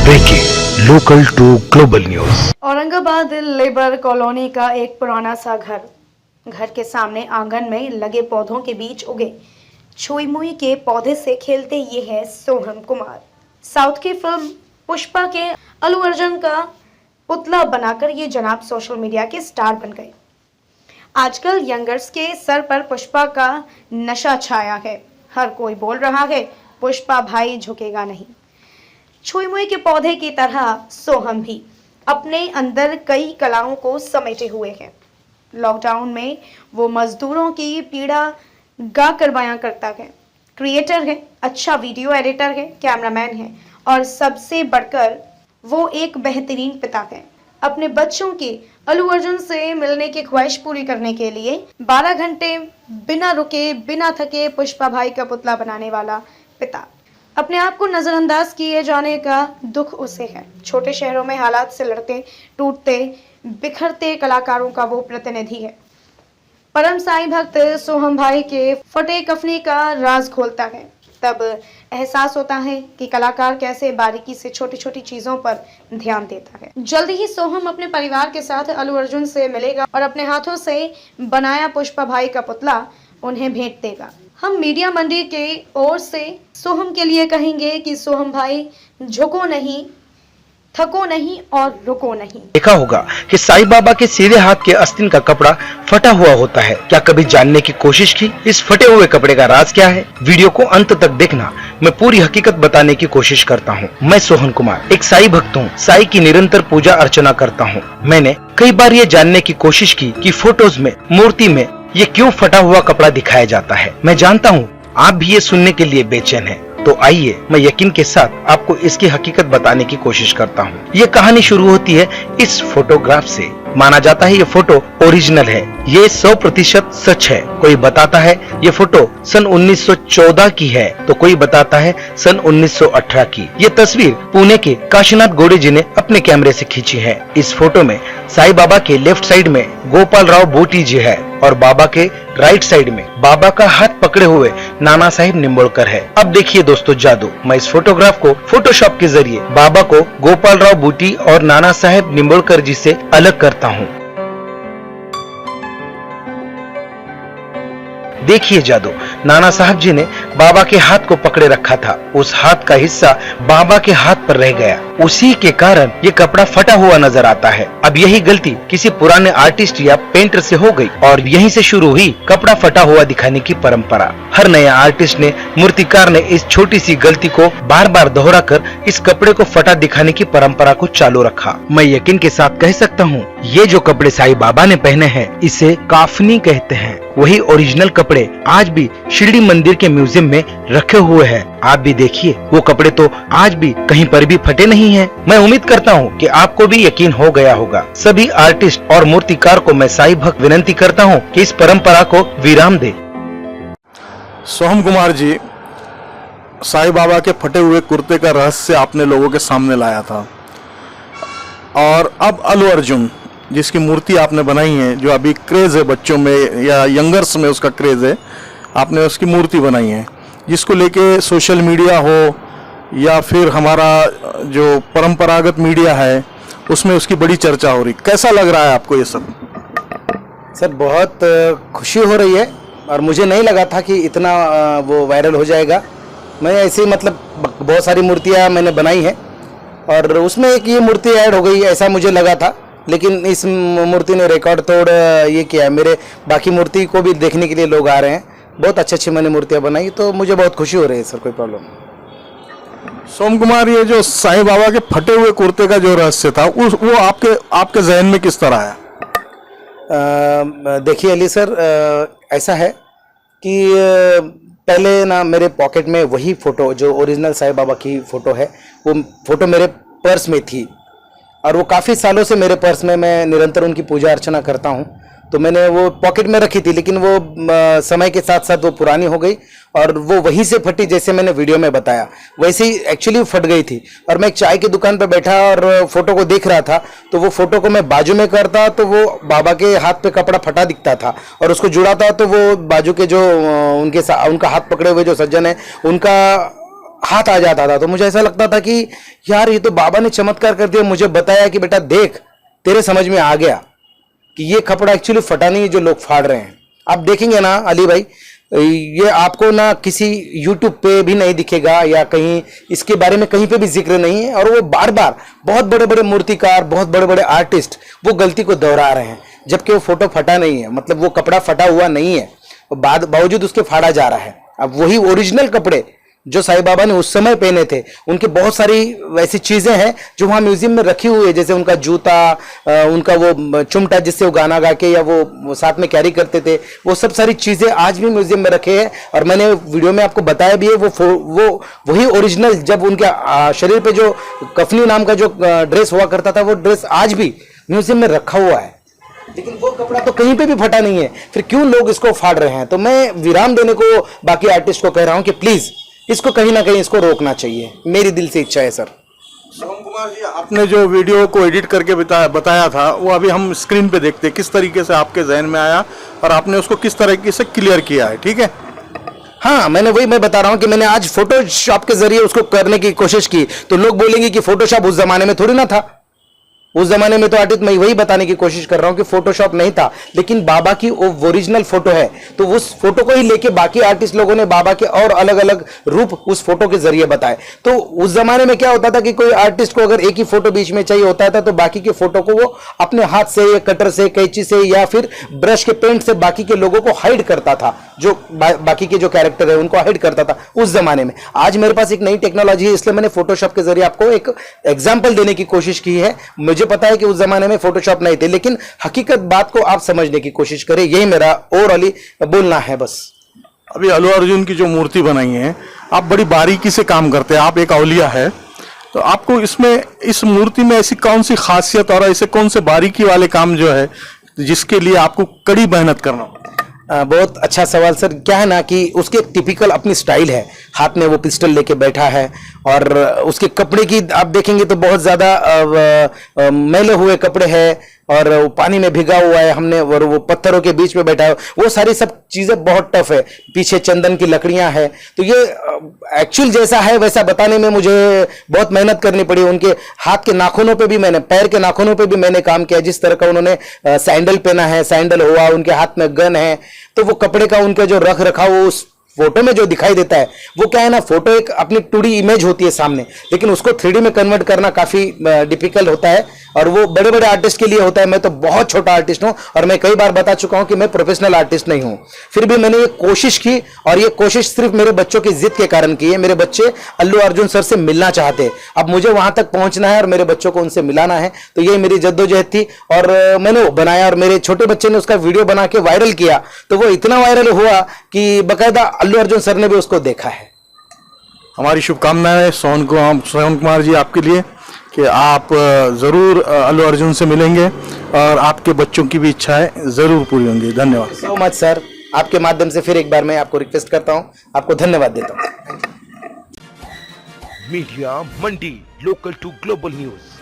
Breaking local to global news. Aurangabad labour colony का एक पुराना सा घर के सामने आंगन में लगे पौधों के बीच उगे छुई मुई के पौधे से खेलते ये है सोहम कुमार। साउथ की फिल्म पुष्पा के अल्लू अर्जुन का पुतला बनाकर ये जनाब सोशल मीडिया के स्टार बन गए। आजकल यंगर्स के सर पर पुष्पा का नशा छाया है। हर कोई बोल रहा है पुष्पा भाई झुकेगा नहीं। छुई मुई के पौधे की तरह सोहम भी अपने अंदर कई कलाओं को समेटे हुए हैं। लॉकडाउन में वो मजदूरों की पीड़ा गा कर बयां करता है। क्रिएटर है, अच्छा वीडियो एडिटर है, कैमरामैन है और सबसे बढ़कर वो एक बेहतरीन पिता है। अपने बच्चों की अल्लू अर्जुन से मिलने की ख्वाहिश पूरी करने के लिए 12 घंटे बिना रुके बिना थके पुष्पा भाई का पुतला बनाने वाला पिता। अपने आप को नजरअंदाज किए जाने का दुख उसे है। छोटे शहरों में हालात से लड़ते टूटते बिखरते कलाकारों का वो प्रतिनिधि है। परम साईं भक्त सोहम भाई के फटे कफनी का राज खोलता है। तब एहसास होता है कि कलाकार कैसे बारीकी से छोटी छोटी चीजों पर ध्यान देता है। जल्दी ही सोहम अपने परिवार के साथ अल्लू अर्जुन से मिलेगा और अपने हाथों से बनाया पुष्पा भाई का पुतला उन्हें भेंट देगा। हम मीडिया मंडी के ओर से सोहम के लिए कहेंगे कि सोहम भाई झुको नहीं, थको नहीं और रुको नहीं। देखा होगा कि साईं बाबा के सीधे हाथ के आस्तीन का कपड़ा फटा हुआ होता है। क्या कभी जानने की कोशिश की इस फटे हुए कपड़े का राज क्या है? वीडियो को अंत तक देखना, मैं पूरी हकीकत बताने की कोशिश करता हूँ। मैं सोहम कुमार एक साईं भक्त हूँ। साईं की निरंतर पूजा अर्चना करता हूँ। मैंने कई बार ये जानने की कोशिश की कि फोटोज में, मूर्ति में ये क्यों फटा हुआ कपड़ा दिखाया जाता है। मैं जानता हूँ आप भी ये सुनने के लिए बेचैन हैं। तो आइए मैं यकीन के साथ आपको इसकी हकीकत बताने की कोशिश करता हूँ। ये कहानी शुरू होती है इस फोटोग्राफ से। माना जाता है ये फोटो ओरिजिनल है, ये 100% सच है। कोई बताता है ये फोटो सन 1914 की है, तो कोई बताता है सन 1918 की। ये तस्वीर पुणे के काशीनाथ गोड़े जी ने अपने कैमरे से खींची है। इस फोटो में साईं बाबा के लेफ्ट साइड में गोपाल राव बोटी जी है और बाबा के राइट साइड में बाबा का हाथ पकड़े हुए नाना साहिब निंबोड़कर है। अब देखिए दोस्तों जादू, मैं इस फोटोग्राफ को फोटोशॉप के जरिए बाबा को गोपाल राव बूटी और नाना साहेब निंबोड़कर जी से अलग करता हूँ। देखिए जादू, नाना साहब जी ने बाबा के हाथ को पकड़े रखा था। उस हाथ का हिस्सा बाबा के हाथ पर रह गया, उसी के कारण ये कपड़ा फटा हुआ नजर आता है। अब यही गलती किसी पुराने आर्टिस्ट या पेंटर से हो गई और यहीं से शुरू हुई कपड़ा फटा हुआ दिखाने की परंपरा। हर नया आर्टिस्ट ने, मूर्तिकार ने इस छोटी सी गलती को बार बार दोहरा कर इस कपड़े को फटा दिखाने की परंपरा को चालू रखा। मैं यकीन के साथ कह सकता हूँ ये जो कपड़े साईं बाबा ने पहने हैं इसे काफनी कहते हैं। वही ओरिजिनल कपड़े आज भी शिरडी मंदिर के म्यूजियम में रखे हुए हैं। आप भी देखिए, वो कपड़े तो आज भी कहीं पर भी फटे नहीं हैं। मैं उम्मीद करता हूँ कि आपको भी यकीन हो गया होगा। सभी आर्टिस्ट और मूर्तिकार को मैं साईं भक्त विनती करता हूँ कि इस परंपरा को विराम दे। सोहम कुमार जी, साईं बाबा के फटे हुए कुर्ते का रहस्य आपने लोगों के सामने लाया था और अब अल्लू अर्जुन जिसकी मूर्ति आपने बनाई है, जो अभी क्रेज है बच्चों में या यंगर्स में उसका क्रेज है, आपने उसकी मूर्ति बनाई है जिसको लेके सोशल मीडिया हो या फिर हमारा जो परंपरागत मीडिया है उसमें उसकी बड़ी चर्चा हो रही। कैसा लग रहा है आपको ये सब? सर बहुत खुशी हो रही है और मुझे नहीं लगा था कि इतना वो वायरल हो जाएगा। मैं ऐसे ही मतलब बहुत सारी मूर्तियाँ मैंने बनाई हैं और उसमें एक ये मूर्ति ऐड हो गई ऐसा मुझे लगा था, लेकिन इस मूर्ति ने रिकॉर्ड तोड़ ये किया। मेरे बाकी मूर्ति को भी देखने के लिए लोग आ रहे हैं। बहुत अच्छी अच्छी मैंने मूर्तियाँ बनाई, तो मुझे बहुत खुशी हो रही है सर। कोई प्रॉब्लम नहीं। सोहम कुमार, ये जो साईं बाबा के फटे हुए कुर्ते का जो रहस्य था वो आपके जहन में किस तरह आया? देखिए अली सर, ऐसा है कि पहले ना मेरे पॉकेट में वही फ़ोटो जो ओरिजिनल साईं बाबा की फ़ोटो है, वो फ़ोटो मेरे पर्स में थी और वो काफ़ी सालों से मेरे पर्स में, मैं निरंतर उनकी पूजा अर्चना करता हूँ, तो मैंने वो पॉकेट में रखी थी। लेकिन वो समय के साथ साथ वो पुरानी हो गई और वो वहीं से फटी, जैसे मैंने वीडियो में बताया वैसे ही एक्चुअली फट गई थी। और मैं एक चाय की दुकान पर बैठा और फोटो को देख रहा था, तो वो फोटो को मैं बाजू में करता तो वो बाबा के हाथ पे कपड़ा फटा दिखता था और उसको जुड़ाता तो वो बाजू के जो उनका हाथ पकड़े हुए जो सज्जन है उनका हाथ आ जाता था। तो मुझे ऐसा लगता था कि यार ये तो बाबा ने चमत्कार कर दिया, मुझे बताया कि बेटा देख, तेरे समझ में आ गया कि ये कपड़ा एक्चुअली फटा नहीं है जो लोग फाड़ रहे हैं। आप देखेंगे ना अली भाई, ये आपको ना किसी YouTube पे भी नहीं दिखेगा या कहीं इसके बारे में कहीं पे भी जिक्र नहीं है। और वो बार बार बहुत बड़े बड़े मूर्तिकार, बहुत बड़े बड़े आर्टिस्ट वो गलती को दोहरा रहे हैं, जबकि वो फोटो फटा नहीं है, मतलब वो कपड़ा फटा हुआ नहीं है, बावजूद उसके फाड़ा जा रहा है। अब वही ओरिजिनल कपड़े जो साईं बाबा ने उस समय पहने थे, उनकी बहुत सारी वैसी चीजें हैं जो वहां म्यूजियम में रखी हुई है, जैसे उनका जूता, उनका वो चिमटा जिससे वो गाना गा के या वो साथ में कैरी करते थे, वो सब सारी चीजें आज भी म्यूजियम में रखे हैं। और मैंने वीडियो में आपको बताया भी है, वो वही ओरिजिनल, जब उनके शरीर पे जो कफनी नाम का जो ड्रेस हुआ करता था, वो ड्रेस आज भी म्यूजियम में रखा हुआ है। लेकिन वो कपड़ा तो कहीं पे भी फटा नहीं है, फिर क्यों लोग इसको फाड़ रहे हैं? तो मैं विराम देने को बाकी आर्टिस्ट को कह रहा हूं कि प्लीज इसको कहीं ना कहीं इसको रोकना चाहिए, मेरी दिल से इच्छा है सर। सोहम कुमार जी, आपने जो वीडियो को एडिट करके बताया था, वो अभी हम स्क्रीन पे देखते हैं किस तरीके से आपके जहन में आया और आपने उसको किस तरीके से क्लियर किया है, ठीक है? हाँ, मैं बता रहा हूँ कि मैंने आज फोटोशॉप के जरिए उसको करने की कोशिश की, तो लोग बोलेंगे कि फोटोशॉप उस जमाने में थोड़ी ना था। उस जमाने में तो आर्टिस्ट, मैं वही बताने की कोशिश कर रहा हूं कि फोटोशॉप नहीं था, लेकिन बाबा की ओरिजिनल फोटो है, तो उस फोटो को ही लेके बाकी आर्टिस्ट लोगों ने बाबा के और अलग अलग रूप उस फोटो के जरिए बताए। तो उस जमाने में क्या होता था कि कोई आर्टिस्ट को अगर एक ही फोटो बीच में चाहिए होता था, तो बाकी के फोटो को वो अपने हाथ से या कटर से, कैंची से या फिर ब्रश के पेंट से बाकी के लोगों को हाइड करता था, जो बाकी के जो कैरेक्टर है उनको हाइड करता था उस जमाने में। आज मेरे पास एक नई टेक्नोलॉजी है, इसलिए मैंने फोटोशॉप के जरिए आपको एक एग्जाम्पल देने की कोशिश की है। मुझे पता है कि उस जमाने में फोटोशॉप नहीं थे, लेकिन हकीकत बात को आप समझने की कोशिश करें, यही मेरा ओवरऑली बोलना है बस। अभी अल्लू अर्जुन की जो मूर्ति बनाई है, आप बड़ी बारीकी से काम करते हैं, आप एक औलिया है, तो आपको इसमें इस मूर्ति में ऐसी कौन सी खासियत और ऐसे कौन से बारीकी वाले काम जो है जिसके लिए आपको कड़ी मेहनत करना पड़ता है? बहुत अच्छा सवाल सर। क्या है ना कि उसके टिपिकल अपनी स्टाइल है, हाथ में वो पिस्टल लेके बैठा है, और उसके कपड़े की आप देखेंगे तो बहुत ज़्यादा मैले हुए कपड़े हैं, और वो पानी में भिगा हुआ है हमने, और वो पत्थरों के बीच में बैठा है, वो सारी सब चीज़ें बहुत टफ है। पीछे चंदन की लकड़ियां हैं, तो ये एक्चुअल जैसा है वैसा बताने में मुझे बहुत मेहनत करनी पड़ी। उनके हाथ के नाखूनों पे भी मैंने, पैर के नाखूनों पे भी मैंने काम किया, जिस तरह का उन्होंने सैंडल पहना है, सैंडल हुआ, उनके हाथ में गन है, तो वो कपड़े का उनका जो रख रखाव उस फोटो में जो दिखाई देता है, वो क्या है ना, फोटो एक अपनी 2D इमेज होती है सामने, लेकिन उसको 3D में कन्वर्ट करना काफी डिफिकल्ट होता है, और वो बड़े बड़े आर्टिस्ट के लिए होता है। मैं तो बहुत छोटा आर्टिस्ट हूं, और मैं कई बार बता चुका हूं कि मैं प्रोफेशनल आर्टिस्ट नहीं हूं। फिर भी मैंने ये कोशिश की, और ये कोशिश सिर्फ मेरे बच्चों की जिद के कारण की है। मेरे बच्चे अल्लू अर्जुन सर से मिलना चाहते हैं, अब मुझे वहां तक पहुंचना है और मेरे बच्चों को उनसे मिलाना है, तो यही मेरी जद्दोजहद थी, और मैंने वो बनाया, और मेरे छोटे बच्चे ने उसका वीडियो बना के वायरल किया, तो वो इतना वायरल हुआ कि बाकायदा अल्लू अर्जुन सर ने भी उसको देखा है। हमारी शुभकामनाएं सोहम कुमार जी आपके लिए कि आप जरूर अल्लू अर्जुन से मिलेंगे और आपके बच्चों की भी इच्छाएं जरूर पूरी होंगी। धन्यवाद सो मच सर। आपके माध्यम से फिर एक बार मैं आपको रिक्वेस्ट करता हूं, आपको धन्यवाद देता हूं। Media Mandi, local to global news.